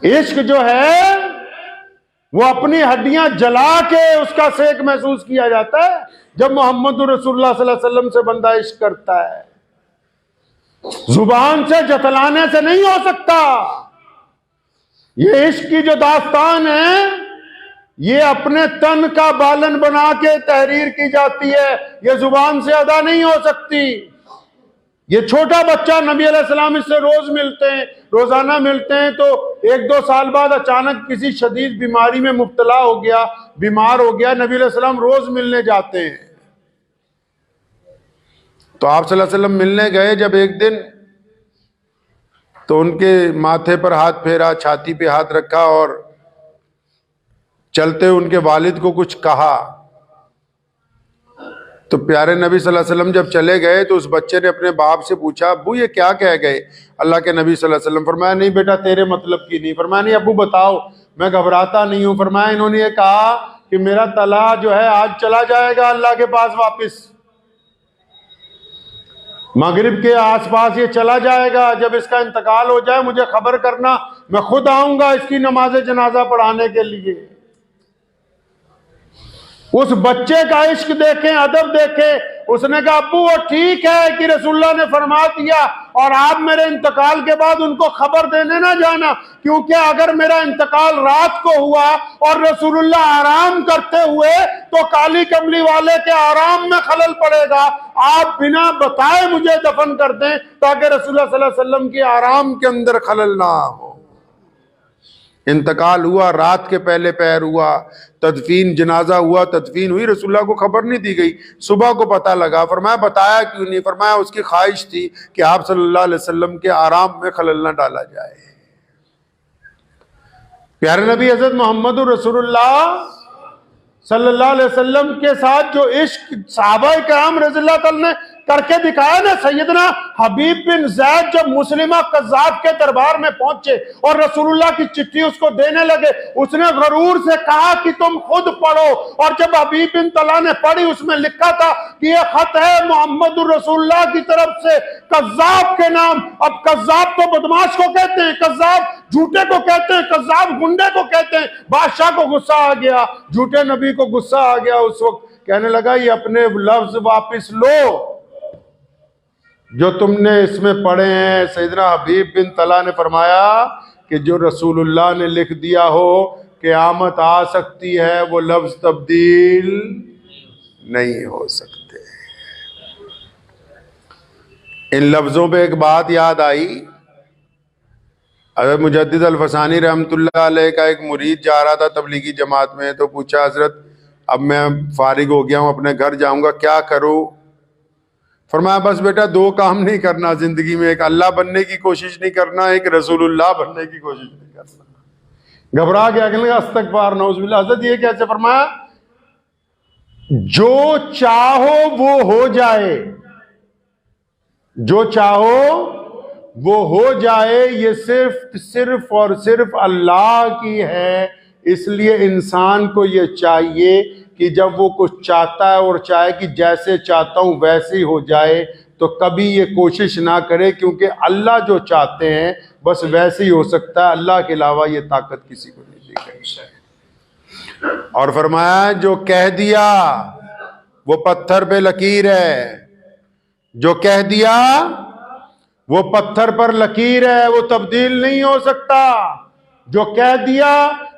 इश्क जो है वो अपनी हड्डियां जला के उसका सेक महसूस किया जाता है जब मोहम्मद रसूलुल्लाह सल्लल्लाहु अलैहि वसल्लम से बंदा इश्क करता है। जुबान से जतलाने से नहीं हो सकता। ये इश्क की जो दास्तान है ये अपने तन का बालन बना के तहरीर की जाती है, ये जुबान से अदा नहीं हो सकती। ये छोटा बच्चा नबी अलैहिस्सलाम इससे रोज मिलते हैं, रोजाना मिलते हैं, तो 1-2 साल बाद अचानक किसी शदीद बीमारी में मुब्तला हो गया, बीमार हो गया, नबी अलैहिस्सलाम रोज मिलने जाते हैं। तो आप सल्लल्लाहु अलैहि वसल्लम मिलने गए जब एक दिन, तो उनके माथे पर हाथ फेरा, छाती पे हाथ रखा और चलते उनके वालिद को कुछ कहा। तो प्यारे नबी सल्लल्लाहु अलैहि वसल्लम जब चले गए तो उस बच्चे ने अपने बाप से पूछा, अब्बू ये क्या कह गए? अल्लाह के नबी सल्लल्लाहु अलैहि वसल्लम फरमाया, नहीं बेटा तेरे मतलब की नहीं। फरमाया, नहीं अब्बू बताओ, मैं घबराता नहीं हूं। फरमाया, इन्होंने ये कहा कि मेरा तला जो है आज चला जाएगा अल्लाह के पास वापिस, मगरिब के आसपास ये चला जाएगा, जब इसका इंतकाल हो जाए मुझे खबर करना, मैं खुद आऊंगा इसकी नमाज जनाजा पढ़ाने के लिए। उस बच्चे का इश्क देखें, अदब देखें। उसने कहा, अब्बू वो ठीक है कि रसूलुल्लाह ने फरमा दिया और आप मेरे इंतकाल के बाद उनको खबर देने ना जाना, क्योंकि अगर मेरा इंतकाल रात को हुआ और रसूलुल्लाह आराम करते हुए तो काली कमली वाले के आराम में खलल पड़ेगा। आप बिना बताए मुझे दफन कर दें ताकि रसूलुल्लाह सल्लल्लाहु अलैहि वसल्लम के आराम के अंदर खलल ना हो। इंतकाल हुआ, रात के पहले पहर हुआ, तदफीन जनाजा हुआ, तदफीन हुई, रसूलुल्लाह को खबर नहीं दी गई। सुबह को पता लगा। फरमाया, बताया क्यों नहीं? फरमाया, उसकी ख्वाहिश थी कि आप सल्लल्लाहु अलैहि वसल्लम के आराम में खलल न डाला जाए। प्यारे नबी हज़रत मोहम्मद रसूलुल्लाह सल्लल्लाहु अलैहि वसल्लम के साथ जो इश्क सहाबा किराम रज़ियल्लाहु तआला ने करके दिखाया ना, सैयदना हबीब बिन ज़ैद जब मुस्लिमा कज़्ज़ाब के दरबार में पहुंचे और रसूलुल्लाह की चिट्ठी उसको देने लगे, उसने गरूर से कहा कि तुम खुद पढ़ो। और जब हबीब बिन तला ने पढ़ी, उसमें लिखा था कि यह खत है मोहम्मद रसूलुल्लाह की तरफ से कज़्ज़ाब के नाम। अब कज़्ज़ाब तो बदमाश को कहते हैं, कज़्ज़ाब झूठे को कहते हैं, कज़्ज़ाब गुंडे को कहते हैं। बादशाह को गुस्सा आ गया, झूठे नबी को गुस्सा आ गया। उस वक्त कहने लगा, ये अपने लफ्ज वापिस लो जो तुमने इसमें पढ़े हैं। सैयदना हबीब बिन तला ने फरमाया कि जो रसूलुल्लाह ने लिख दिया हो क़यामत आ सकती है, वो लफ्ज तब्दील नहीं हो सकते। इन लफ्जों पे एक बात याद आई। हज़रत मुजद्दिद अल-फसानी रहमतुल्लाह अलैह का एक मुरीद जा रहा था तबलीगी जमात में, तो पूछा, हजरत अब मैं फारिग हो गया हूँ, अपने घर जाऊंगा, क्या करूँ? फरमाया, बस बेटा 2 काम नहीं करना जिंदगी में, एक अल्लाह बनने की कोशिश नहीं करना, एक रसूलुल्लाह बनने की कोशिश नहीं करना। घबरा गया, कहने लगा अस्तगफार नौज़ुबिल्लाह। हज़रत ये कैसे? फरमाया, जो चाहो वो हो जाए, जो चाहो वो हो जाए, ये सिर्फ और सिर्फ अल्लाह की है। इसलिए इंसान को ये चाहिए कि जब वो कुछ चाहता है और चाहे कि जैसे चाहता हूं वैसे ही हो जाए, तो कभी ये कोशिश ना करे, क्योंकि अल्लाह जो चाहते हैं बस वैसे ही हो सकता है, अल्लाह के अलावा ये ताकत किसी को नहीं दी गई। और फरमाया, जो कह दिया वो पत्थर पे लकीर है, जो कह दिया वो पत्थर पर लकीर है, वो तब्दील नहीं हो सकता। जो कह दिया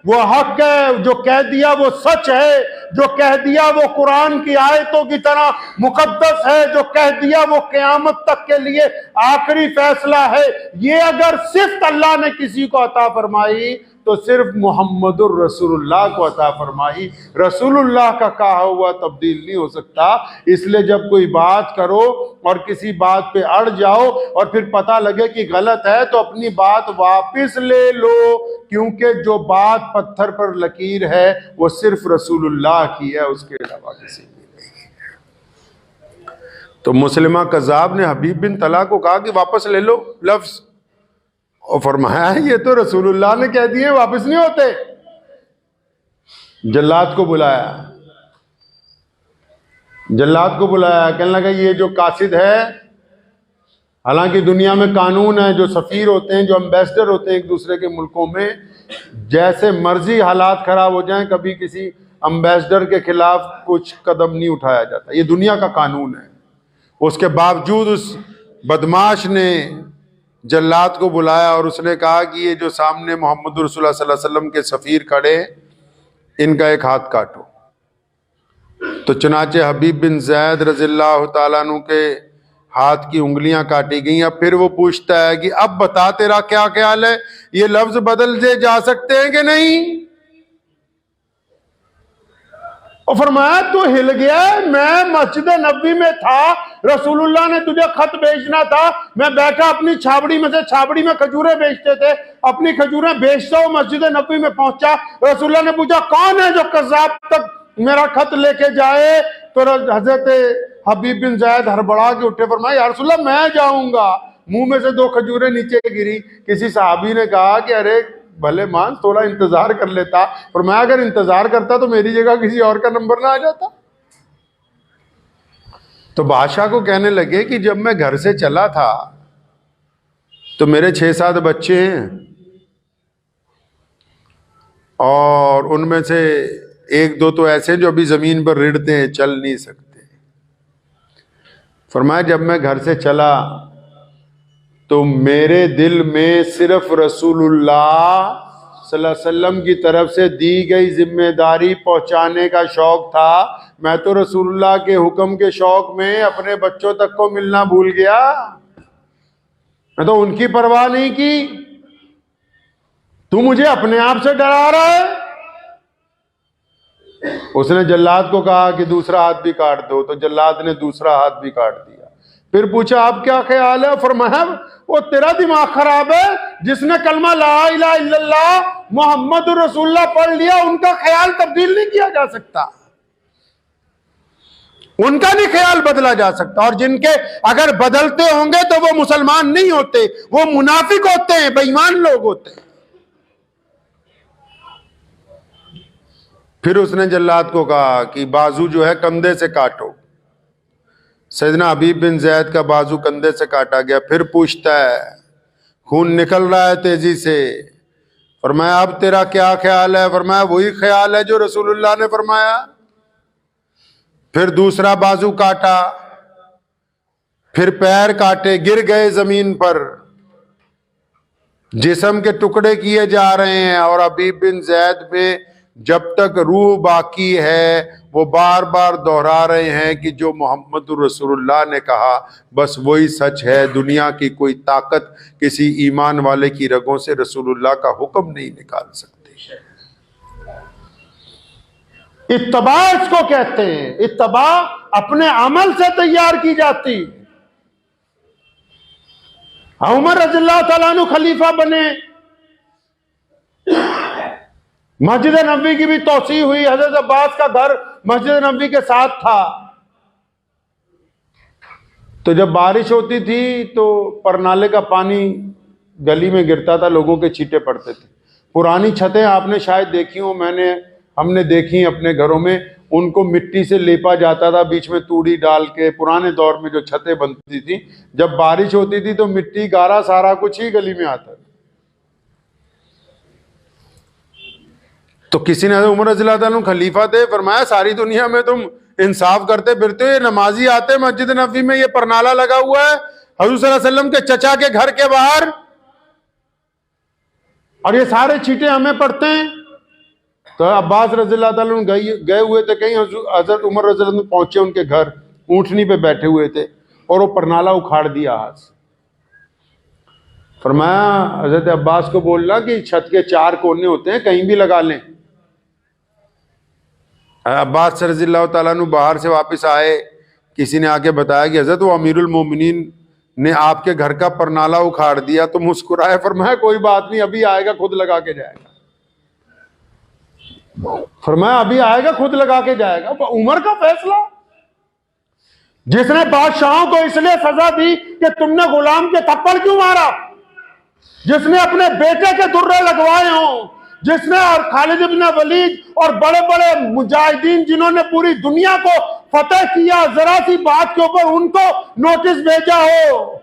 वो हक है, जो कह दिया वो सच है, जो कह दिया वो कुरान की आयतों की तरह मुकद्दस है, जो कह दिया वो क़यामत तक के लिए आखिरी फैसला है। ये अगर सिर्फ अल्लाह ने किसी को अता फरमाई तो सिर्फ मोहम्मदुर रसूलुल्लाह को अता फरमाई। रसूलुल्लाह का कहा हुआ तब्दील नहीं हो सकता। इसलिए जब कोई बात करो और किसी बात पे अड़ जाओ और फिर पता लगे कि गलत है, तो अपनी बात वापस ले लो, क्योंकि जो बात पत्थर पर लकीर है वो सिर्फ रसूलुल्लाह की है, उसके अलावा किसी की नहीं है। तो मुस्लिमा कज़्ज़ाब ने हबीब बिन तला को कहा कि वापस ले लो लफ्ज, और फरमाया, ये तो रसूलुल्लाह ने कह दिए, वापस नहीं होते। जल्लाद को बुलाया, जल्लाद को बुलाया, कहने लगा, ये जो कासिद है हालांकि दुनिया में कानून है, जो सफीर होते हैं, जो एम्बेसडर होते हैं एक दूसरे के मुल्कों में, जैसे मर्जी हालात खराब हो जाएं, कभी किसी एम्बेसडर के खिलाफ कुछ कदम नहीं उठाया जाता। ये दुनिया का कानून है। उसके बावजूद उस बदमाश ने जल्लाद को बुलाया और उसने कहा कि ये जो सामने मोहम्मद रसूलुल्लाह सल्लल्लाहु अलैहि वसल्लम के सफीर खड़े, इनका एक हाथ काटो। तो चुनाचे हबीब बिन जैद रज़ियल्लाहु ताला अन्हु के हाथ की उंगलियां काटी गई। अब फिर वो पूछता है कि अब बता तेरा क्या ख्याल है, ये लफ्ज बदले जा सकते हैं कि नहीं? और फरमाया तू हिल गया, मैं मस्जिद नबी में था, रसूलुल्लाह ने तुझे खत भेजना था, मैं बैठा अपनी छावड़ी में से, छावड़ी में खजूरें बेचते थे, अपनी खजूरें बेचता हूं, मस्जिद नबी में पहुंचा, रसूलुल्लाह ने पूछा कौन है जो कज़ाब तक मेरा खत लेके जाए? तो हजरत हबीब बिन ज़ैद हड़बड़ा के उठे, फरमाया या रसूलुल्लाह मैं जाऊंगा। मुंह में से 2 खजूरें नीचे गिरी। किसी साहबी ने कहा कि अरे भले मान, थोड़ा इंतजार कर लेता। पर मैं अगर इंतजार करता तो मेरी जगह किसी और का नंबर ना आ जाता। तो बादशाह को कहने लगे कि जब मैं घर से चला था तो मेरे 6-7 बच्चे हैं और उनमें से 1-2 तो ऐसे जो अभी जमीन पर रिड़ते हैं, चल नहीं सकते। फरमाया जब मैं घर से चला तो मेरे दिल में सिर्फ रसूलुल्लाह सल्लल्लाहु अलैहि वसल्लम की तरफ से दी गई जिम्मेदारी पहुंचाने का शौक था। मैं तो रसूलुल्लाह के हुक्म के शौक में अपने बच्चों तक को मिलना भूल गया, मैं तो उनकी परवाह नहीं की। तू मुझे अपने आप से डरा रहा है। उसने जल्लाद को कहा कि दूसरा हाथ भी काट दो, तो जल्लाद ने दूसरा हाथ भी काट दिया। फिर पूछा आप क्या ख्याल है? फरमाया वो तेरा दिमाग खराब है, जिसने कलमा ला इलाहा इल्लल्लाह मोहम्मद रसूलुल्लाह पढ़ लिया, उनका ख्याल तब्दील नहीं किया जा सकता, उनका नहीं ख्याल बदला जा सकता। और जिनके अगर बदलते होंगे तो वो मुसलमान नहीं होते, वो मुनाफिक होते हैं, बेईमान लोग होते हैं। फिर उसने जल्लाद को कहा कि बाजू जो है कंधे से काटो। सैयदना हबीब बिन ज़ैद का बाजू कंधे से काटा गया। फिर पूछता है, खून निकल रहा है तेजी से। फरमाया अब तेरा क्या ख्याल है? फरमाया वही ख्याल है जो रसूलुल्लाह ने फरमाया। फिर दूसरा बाजू काटा, फिर पैर काटे, गिर गए जमीन पर, जिस्म के टुकड़े किए जा रहे हैं। और हबीब बिन ज़ैद पे जब तक रूह बाकी है वो बार बार दोहरा रहे हैं कि जो मोहम्मद रसूलुल्लाह ने कहा बस वही सच है। दुनिया की कोई ताकत किसी ईमान वाले की रगों से रसूलुल्लाह का हुक्म नहीं निकाल सकती। इत्तबा इसको कहते हैं, इत्तबा अपने अमल से तैयार की जाती। उमर रज़ियल्लाहु ताला अन्हु खलीफा बने, मस्जिद नबी की भी तोसी हुई, हजरत अब्बास का घर मस्जिद नबी के साथ था। तो जब बारिश होती थी तो परनाले का पानी गली में गिरता था, लोगों के छींटे पड़ते थे। पुरानी छतें आपने शायद देखी हो, हमने देखी अपने घरों में, उनको मिट्टी से लेपा जाता था, बीच में तूड़ी डाल के। पुराने दौर में जो छतें बनती थी, जब बारिश होती थी तो मिट्टी गारा सारा कुछ ही गली में आता था। तो किसी ने, उमर रज़ियल्लाहु अन्हु खलीफा थे, फरमाया सारी दुनिया में तुम इंसाफ करते फिरते हो, ये नमाजी आते मस्जिद नबी में, ये परनाला लगा हुआ है हज़रत सल्लल्लाहु अलैहि वसल्लम के चचा के घर के बाहर, और ये सारे छींटे हमें पड़ते हैं। तो अब्बास रज़ियल्लाहु अन्हु गए हुए थे कहीं, हजरत उमर रज़ियल्लाहु अन्हु पहुंचे उनके घर, ऊंटनी पे बैठे हुए थे और वो परनाला उखाड़ दिया हाथ से। फरमाया हजरत अब्बास को बोलना कि छत के 4 कोने होते हैं, कहीं भी लगा लें। अब्बास रज़ियल्लाहु ताला अन्हु बाहर से वापस आए, किसी ने आके बताया कि हजरत वो अमीरुल मोमिनीन ने आपके घर का परनाला उखाड़ दिया। तो मुस्कुराए, फरमाया कोई बात नहीं, अभी आएगा खुद लगा के जाएगा। फरमाया अभी आएगा खुद लगा के जाएगा। उमर का फैसला, जिसने बादशाहों को इसलिए सजा दी कि तुमने गुलाम के थप्पड़ क्यों मारा, जिसने अपने बेटे के दुर्रे लगवाए हों, जिसने और खालिद इब्न वलीद और बड़े बड़े मुजाहिदीन जिन्होंने पूरी दुनिया को फतेह किया, जरा सी बात के ऊपर उनको नोटिस भेजा हो,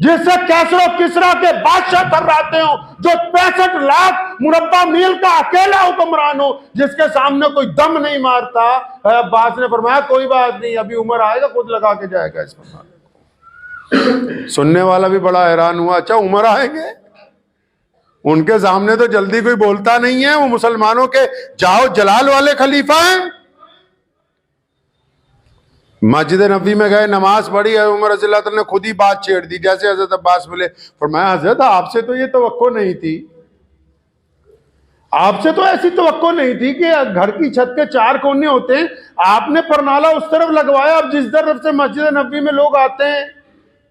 जिससे कैसरो किसरा के बादशाह थर्राते हो, जो 65 लाख मुरब्बा मील का अकेला हुक्मरान हो, जिसके सामने कोई दम नहीं मारता। अब्बास ने फरमाया कोई बात नहीं, अभी उमर आएगा खुद लगा के जाएगा इस पर। सुनने वाला भी बड़ा हैरान हुआ, अच्छा उमर आएंगे? उनके सामने तो जल्दी कोई बोलता नहीं है, वो मुसलमानों के जाओ जलाल वाले खलीफा हैं। मस्जिद नबी में गए, नमाज पढ़ी है, उमर रज़ी अल्लाह ने खुद ही बात छेड़ दी। जैसे हजरत अब्बास बोले, फरमाया हजरत आपसे तो ये तवक्को नहीं थी, आपसे तो ऐसी तवक्को नहीं थी कि घर की छत के 4 कोने होते हैं, आपने परनाला उस तरफ लगवाया, अब जिस तरफ से मस्जिद नबी में लोग आते हैं।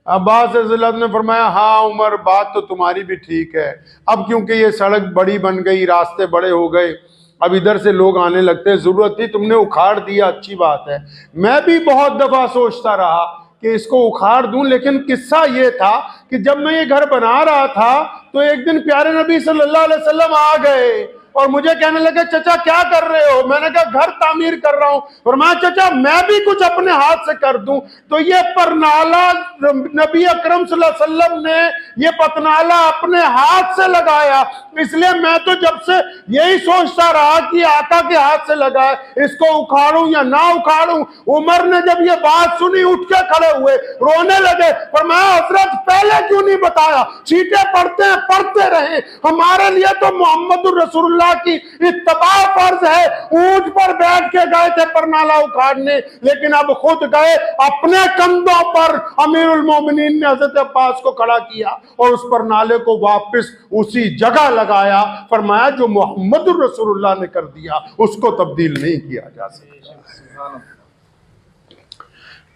अब्बास रज़ी अल्लाह ने फरमाया हाँ उमर, बात तो तुम्हारी भी ठीक है, अब क्योंकि ये सड़क बड़ी बन गई, रास्ते बड़े हो गए, अब इधर से लोग आने लगते हैं, जरूरत थी तुमने उखाड़ दिया, अच्छी बात है। मैं भी बहुत दफा सोचता रहा कि इसको उखाड़ दूं, लेकिन किस्सा ये था कि जब मैं ये घर बना रहा था तो एक दिन प्यारे नबी सल्लल्लाहु अलैहि वसल्लम आ गए और मुझे कहने लगे चचा क्या कर रहे हो? मैंने कहा घर तामीर कर रहा हूं। फरमाया चचा मैं भी कुछ अपने हाथ से कर दूं। तो ये परनाला नबी अकरम सल्लल्लाहु अलैहि वसल्लम ने ये पतनाला अपने हाथ से लगाया, इसलिए मैं तो जब से यही सोचता रहा कि आका के हाथ से लगा है, इसको उखाड़ूं या ना उखाड़ूं। उमर ने जब ये बात सुनी उठ के खड़े हुए, रोने लगे। फरमाया हजरत पहले क्यों नहीं बताया? चीटे पढ़ते हैं, पढ़ते रहे, हमारे लिए तो मोहम्मद रसूलुल्लाह की इत्तबा फर्ज है। ऊंट पर बैठ के गए थे परनाला उखाड़ने, लेकिन अब खुद गए, अपने कंधों पर अमीरुल मोमिनीन ने हजरत अब्बास को खड़ा किया और उस परनाले को वापस उसी जगह लगाया। फरमाया जो मोहम्मद रसूलुल्लाह ने कर दिया उसको तब्दील नहीं किया जा सकता।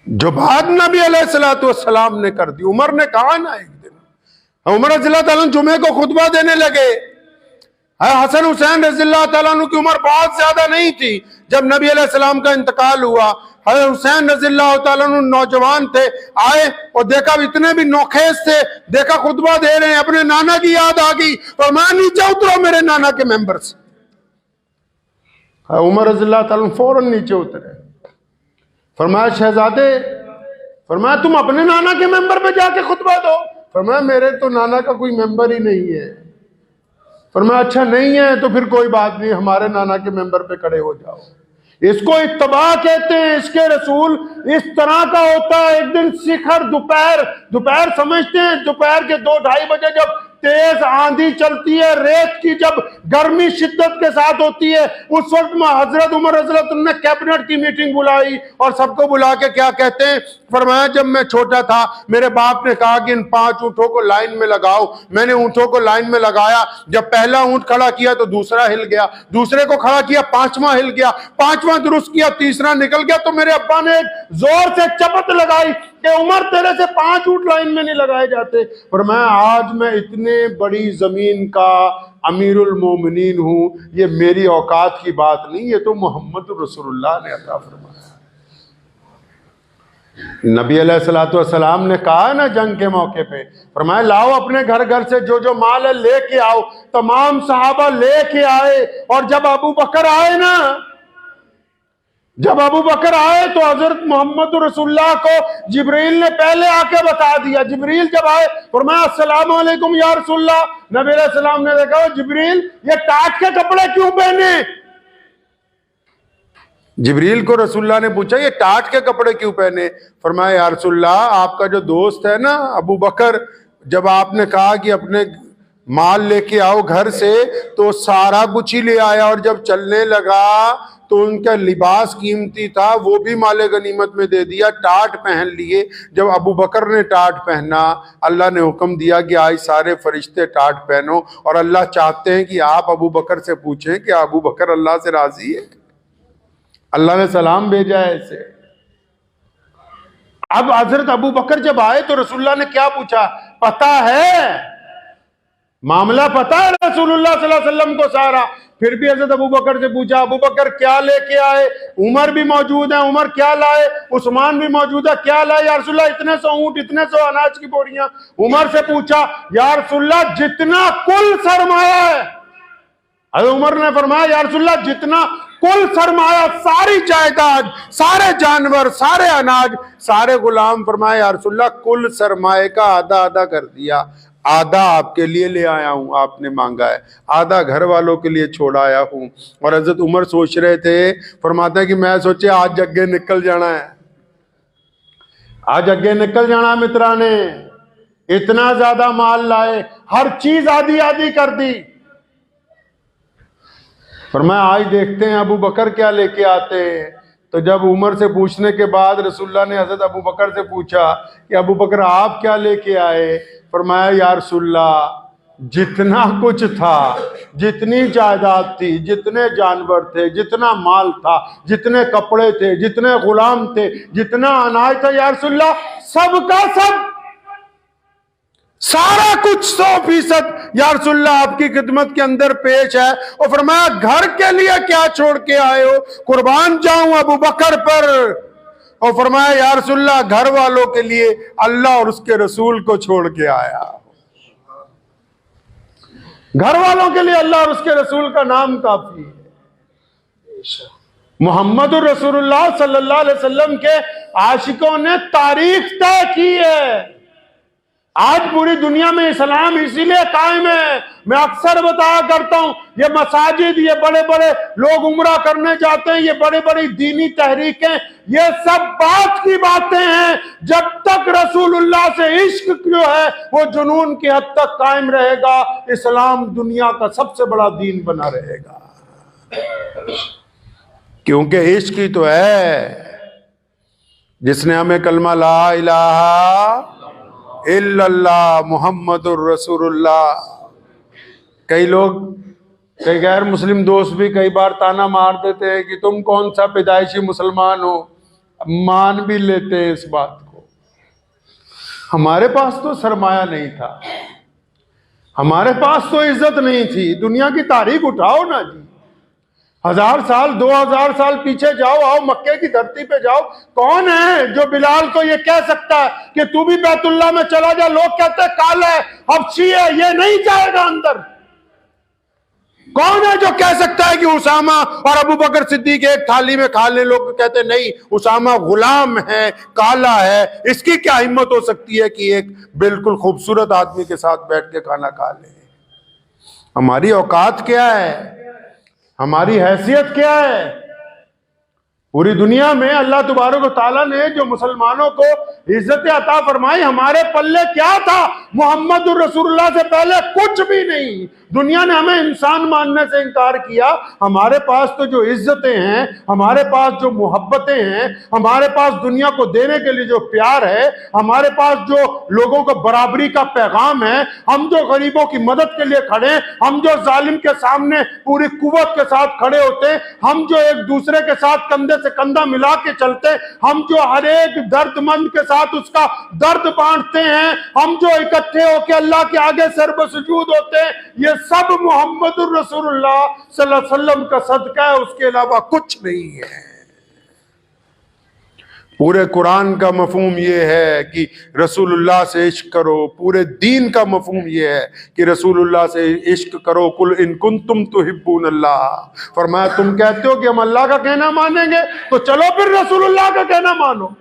जो बात नबी अलैहिस्सलातु वस्सलाम ने कर दी, उमर ने कहा ना एक दिन, उमर रज़ी अल्लाह ताला जुमे को खुतबा देने लगे। हसन हुसैन रज़ी अल्लाह ताला अन्हु की उम्र बहुत ज्यादा नहीं थी जब नबी अलैहिस्सलाम का इंतकाल हुआ। हजरत हुसैन रज़ी अल्लाह ताला अन्हु नौजवान थे, आए और देखा इतने भी नौखेज थे, देखा खुतबा दे रहे हैं, अपने नाना की याद आ गई, फरमाया नीचे उतरो मेरे नाना के मेंबर से। उमर रज़ी अल्लाह ताला फौरन नीचे उतरे। फरमाया शहजादे, फरमाया तुम अपने नाना के मेंबर पे जाके खुतबा दो। फरमाया मेरे तो नाना का कोई मेंबर ही नहीं है। फरमाया अच्छा नहीं है तो फिर कोई बात नहीं, हमारे नाना के मेंबर पे खड़े हो जाओ। इसको इत्तबा कहते हैं। इसके रसूल इस तरह का होता है। एक दिन शिखर दोपहर समझते हैं, दोपहर के 2-2:30 बजे जब तेज आंधी चलती है, रेत की जब गर्मी शिद्दत के साथ होती है, उस वक्त हजरत उमर रज़ी अल्लाह ने कैबिनेट की मीटिंग बुलाई और सबको बुला के क्या कहते हैं, फरमाया जब मैं छोटा था मेरे बाप ने कहा कि इन 5 ऊंटों को लाइन में लगाओ। मैंने ऊंटों को लाइन में लगाया, जब पहला ऊंट खड़ा किया तो दूसरा हिल गया, दूसरे को खड़ा किया 5वां हिल गया, 5वां दुरुस्त किया, तीसरा निकल गया। तो मेरे अब्बा ने जोर से चपत लगाई कि उमर तेरे से 5 ऊंट लाइन में नहीं लगाए जाते। पर मैं आज मैं इतने बड़ी जमीन का अमीरुल मोमिनीन हूं, ये मेरी औकात की बात नहीं, ये तो मोहम्मद रसूलुल्लाह ने अता फरमाया। नबी अलैहिस्सलातु वस्सलाम ने कहा ना जंग के मौके पे, फरमाया लाओ अपने घर से जो जो माल है लेके आओ। तमाम सहाबा लेके आए और जब अबू बकर आए ना, जब अबू बकर आए तो हजरत मोहम्मद रसूलुल्लाह को जिब्रील ने पहले आके बता दिया। जिब्रील जब आए फरमाया अस्सलामु अलैकुम या रसूलुल्लाह। नबी अलैहि सलाम ने देखा जिब्रील ये टाट के कपड़े क्यों पहने? जिब्रील को रसूलुल्लाह ने पूछा ये टाट के कपड़े क्यों पहने? फरमाया या रसूलुल्लाह आपका जो दोस्त है ना अबू बकर, जब आपने कहा कि अपने माल लेके आओ घर से तो सारा कुछ ही ले आया, और जब चलने लगा तो उनका लिबास कीमती था वो भी माले गनीमत में दे दिया, टाट पहन लिए। जब अबू बकर ने टाट पहना, अल्लाह ने हुक्म दिया कि आज सारे फरिश्ते टाट पहनो, और अल्लाह चाहते हैं कि आप अबू बकर से पूछें कि अबू बकर अल्लाह से राजी है। अल्लाह ने सलाम भेजा है इसे। अब हजरत अबू बकर जब आए तो रसूलुल्लाह ने क्या पूछा, पता है मामला, पता है रसूलुल्लाह सल्लल्लाहु अलैहि वसल्लम को सारा। फिर भी हजरत अबू बकर से पूछा, अबू बकर क्या लेके आए? उमर भी मौजूद है, उमर क्या लाए? उस्मान भी मौजूद है, क्या लाए? या रसूलुल्लाह इतने सौ ऊंट, इतने सौ अनाज की बोरियां। उमर से पूछा या रसूलुल्लाह जितना कुल सरमाया है। हजरत उमर ने फरमाया या रसूलुल्लाह जितना कुल सरमाया, सारी जायदाद, सारे जानवर, सारे अनाज, सारे गुलाम। फरमाया या रसूलल्लाह कुल सरमाए का आधा आधा कर दिया, आधा आपके लिए ले आया हूं, आपने मांगा है, आधा घर वालों के लिए छोड़ आया हूं। और हजरत उमर सोच रहे थे, फरमाते हैं कि मैं सोचे आज अगे निकल जाना है, आज अगे निकल जाना मित्रा ने, इतना ज्यादा माल लाए, हर चीज आधी आधी कर दी। फरमाया आज देखते हैं अबू बकर क्या लेके आते हैं। तो जब उमर से पूछने के बाद रसूलुल्लाह ने हजरत अबू बकर से पूछा कि अबू बकर आप क्या लेके आए। फरमाया या रसूलुल्लाह जितना कुछ था, जितनी जायदाद थी, जितने जानवर थे, जितना माल था, जितने कपड़े थे, जितने गुलाम थे, जितना अनाज था, या रसूलुल्लाह सबका सब, सारा कुछ 100% या रसूलुल्लाह आपकी खिदमत के अंदर पेश है। और फरमाया घर के लिए क्या छोड़ के आए हो? कुर्बान जाऊं अबू बकर पर। और फरमाया या रसूलुल्लाह घर वालों के लिए अल्लाह और उसके रसूल को छोड़ के आया। घर वालों के लिए अल्लाह और उसके रसूल का नाम काफी है। मोहम्मद रसूलुल्लाह सल्लल्लाहु अलैहि वसल्लम के आशिकों ने तारीख तय की है। आज पूरी दुनिया में इस्लाम इसीलिए कायम है। मैं अक्सर बताया करता हूं, ये मसाजिद, ये बड़े बड़े लोग उम्रा करने जाते हैं, ये बड़े बड़ी दीनी तहरीकें, ये सब बात की बातें हैं। जब तक रसूलुल्लाह से इश्क जो है वो जुनून की हद तक कायम रहेगा, इस्लाम दुनिया का सबसे बड़ा दीन बना रहेगा। क्योंकि इश्क ही तो है जिसने हमें कलमा ला इलाहा इल्लल्लाह मुहम्मदुर रसूलुल्लाह। कई लोग, कई गैर मुस्लिम दोस्त भी कई बार ताना मार देते हैं कि तुम कौन सा पैदाइशी मुसलमान हो। मान भी लेते हैं इस बात को। हमारे पास तो सरमाया नहीं था, हमारे पास तो इज्जत नहीं थी। दुनिया की तारीख उठाओ ना जी, 1000 साल 2000 साल पीछे जाओ, आओ मक्के की धरती पे जाओ। कौन है जो बिलाल को ये कह सकता है कि तू भी बैतुल्लाह में चला जा? लोग कहते हैं काला है, हबशी है, ये नहीं जाएगा अंदर। कौन है जो कह सकता है कि उसामा और अबू बकर सिद्दीक एक थाली में खा ले? लोग कहते नहीं, उसामा गुलाम है, काला है, इसकी क्या हिम्मत हो सकती है कि एक बिल्कुल खूबसूरत आदमी के साथ बैठ के खाना खा ले? हमारी औकात क्या है, हमारी हैसियत क्या है? पूरी दुनिया में अल्लाह तबारक व तआला ने जो मुसलमानों को इज्जत अता फरमाई, हमारे पल्ले क्या था? मोहम्मद रसूलुल्लाह से पहले कुछ भी नहीं। दुनिया ने हमें इंसान मानने से इनकार किया। हमारे पास तो जो इज्जतें हैं, हमारे पास जो मोहब्बतें हैं, हमारे पास दुनिया को देने के लिए जो प्यार है, हमारे पास जो लोगों को बराबरी का पैगाम है, हम जो गरीबों की मदद के लिए खड़े, हम जो जालिम के सामने पूरी कुव्वत के साथ खड़े होते, हम जो एक दूसरे के साथ कंधे से कंधा मिला के चलते, हम जो हर एक दर्दमंद के साथ उसका दर्द बांटते हैं, हम जो इकट्ठे होकर अल्लाह के आगे सर्वसुजूद होते हैं, ये सब मोहम्मद रसूलुल्लाह सल्लल्लाहु अलैहि वसल्लम का सदका है, उसके अलावा कुछ नहीं है। पूरे कुरान का मफहूम ये है कि रसूलुल्लाह से इश्क करो। पूरे दीन का मफहूम ये है कि रसूलुल्लाह से इश्क करो। कुल इन कुंतुम तुहिब्बूनल्लाह, फरमाया तुम कहते हो कि हम अल्लाह का कहना मानेंगे, तो चलो फिर रसूलुल्लाह का कहना मानो।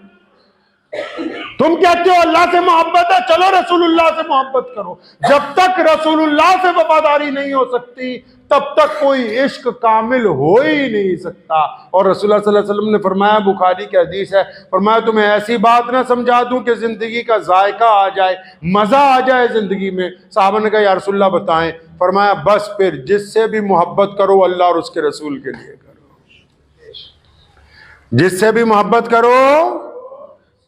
तुम कहते हो अल्लाह से मोहब्बत है, चलो रसूलुल्लाह से मोहब्बत करो। जब तक रसूलुल्लाह से वफादारी नहीं हो सकती, तब तक कोई इश्क कामिल हो ही नहीं सकता। और रसूलुल्लाह सल्लल्लाहु अलैहि वसल्लम ने फरमाया, बुखारी की हदीस है, फरमाया तुम्हें ऐसी बात ना समझा दूं कि जिंदगी का जायका आ जाए, मजा आ जाए जिंदगी में। साहबा ने कहा या रसूलुल्लाह बताएं। फरमाया बस फिर जिससे भी मोहब्बत करो अल्लाह और उसके रसूल के लिए करो। जिससे भी मोहब्बत करो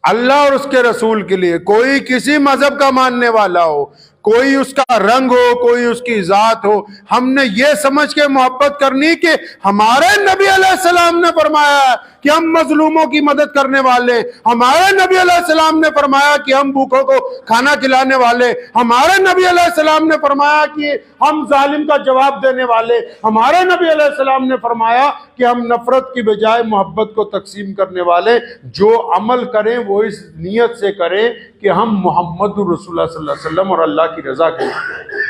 अल्लाह और उसके रसूल के लिए। कोई किसी मजहब का मानने वाला हो, कोई उसका रंग हो, कोई उसकी जात हो, हमने ये समझ के मोहब्बत करनी कि हमारे नबी अलैहिस्सलाम ने फरमाया कि हम मजलूमों की मदद करने वाले, हमारे नबी अलैहिस्सलाम ने फरमाया कि हम भूखों को खाना खिलाने वाले, हमारे नबी अलैहिस्सलाम ने फरमाया कि हम जालिम का जवाब देने वाले, हमारे नबी अलैहिस्सलाम ने फरमाया कि हम नफरत की बजाय मोहब्बत को तकसीम करने वाले। जो अमल करें वो इस नीयत से करें कि हम मोहम्मद रसूलुल्लाह सल्लल्लाहु अलैहि वसल्लम और अल्लाह की रजा के लिए।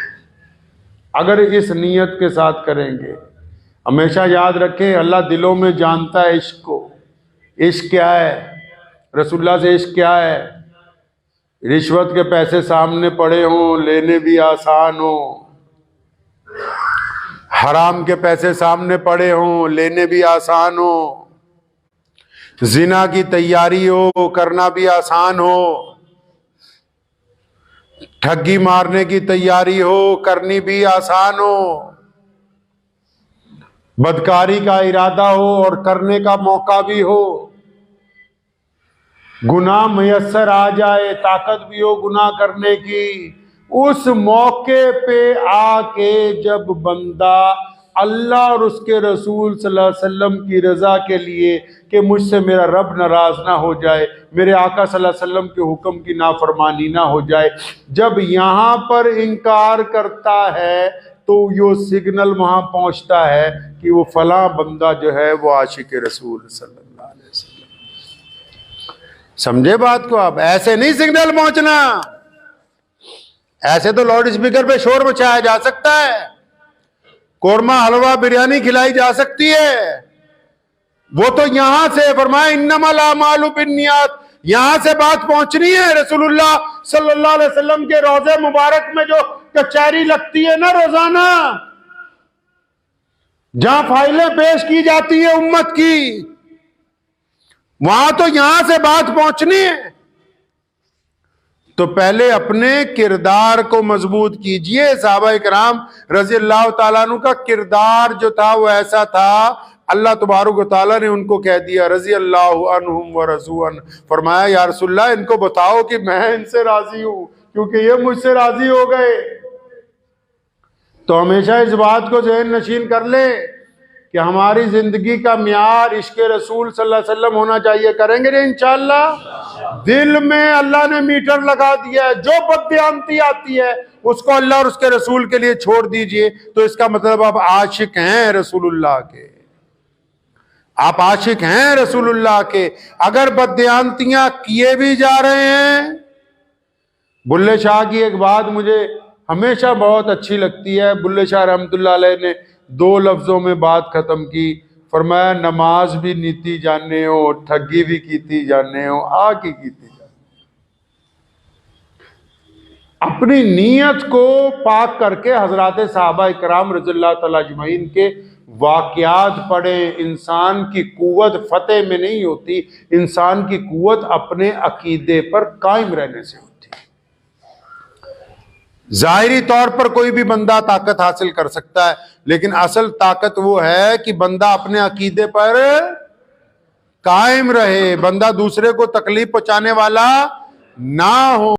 अगर इस नीयत के साथ करेंगे, हमेशा याद रखें, अल्लाह दिलों में जानता है इश्क को। इश्क क्या है, रसूलुल्लाह से इश्क क्या है? रिश्वत के पैसे सामने पड़े हों, लेने भी आसान हो, हराम के पैसे सामने पड़े हों, लेने भी आसान हो, जिना की तैयारी हो, करना भी आसान हो, ठगी मारने की तैयारी हो, करनी भी आसान हो, बदकारी का इरादा हो और करने का मौका भी हो, गुनाह मयस्सर आ जाए, ताकत भी हो गुनाह करने की, उस मौके पे आके जब बंदा अल्लाह और उसके रसूल सल्लल्लाहु अलैहि वसल्लम की रजा के लिए कि मुझसे मेरा रब नाराज ना हो जाए, मेरे आका सल्लल्लाहु अलैहि वसल्लम के हुक्म की नाफरमानी ना हो जाए, जब यहाँ पर इनकार करता है तो यो सिग्नल वहां पहुंचता है कि वो फला बंदा जो है वो आशिक रसूल सल्लल्लाहु अलैहि वसल्लम। समझे बात को आप? ऐसे नहीं सिग्नल पहुंचना, ऐसे तो लाउड स्पीकर पे शोर मचाया जा सकता है, कोरमा हलवा बिरयानी खिलाई जा सकती है, वो तो यहां से फरमाया इन्नमल आमालु बिन्नियात, यहां से बात पहुंचनी है। रसूलुल्लाह सल्लल्लाहु अलैहि वसल्लम के रोजे मुबारक में जो कचहरी लगती है ना रोजाना, जहां फाइलें पेश की जाती है उम्मत की, वहां तो यहां से बात पहुंचनी है। तो पहले अपने किरदार को मजबूत कीजिए। सहाबा किराम रज़ी अल्लाह तआला अन्हु का किरदार जो था वो ऐसा था, अल्लाह तबारक व तआला ने उनको कह दिया रज़ी अल्लाह अन्हुम व रज़ूअन, फरमाया या रसूलल्लाह इनको बताओ कि मैं इनसे राजी हूं क्योंकि ये मुझसे राजी हो गए। तो हमेशा इस बात को ज़हन नशीन कर ले कि हमारी जिंदगी का म्यार इश्क रसूल सल्लल्लाहु अलैहि वसल्लम होना चाहिए। करेंगे ना इंशाअल्लाह। दिल में अल्लाह ने मीटर लगा दिया है, जो बददियांती आती है उसको अल्लाह और उसके रसूल के लिए छोड़ दीजिए। तो इसका मतलब आप आशिक हैं रसूलुल्लाह के, आप आशिक हैं रसूलुल्लाह के। अगर बददियांतियां किए भी जा रहे हैं, बुल्ले शाह की एक बात मुझे हमेशा बहुत अच्छी लगती है। बुल्ले शाह रहमतुल्लाह अलैह ने दो लफ्जों में बात खत्म की, फरमाया नमाज भी नीति जाने हो, ठगी भी कीती जाने हो, आकी कीती जाने। अपनी नीयत को पाक करके हजरात साहबा इकराम रज़ियल्लाहु तआला अजमईन के वाक़यात पढ़े। इंसान की कुव्वत फतेह में नहीं होती, इंसान की कुव्वत अपने अकीदे पर कायम रहने से होती। जाहिरी तौर पर कोई भी बंदा ताकत हासिल कर सकता है, लेकिन असल ताकत वो है कि बंदा अपने अकीदे पर कायम रहे, बंदा दूसरे को तकलीफ पहुंचाने वाला ना हो।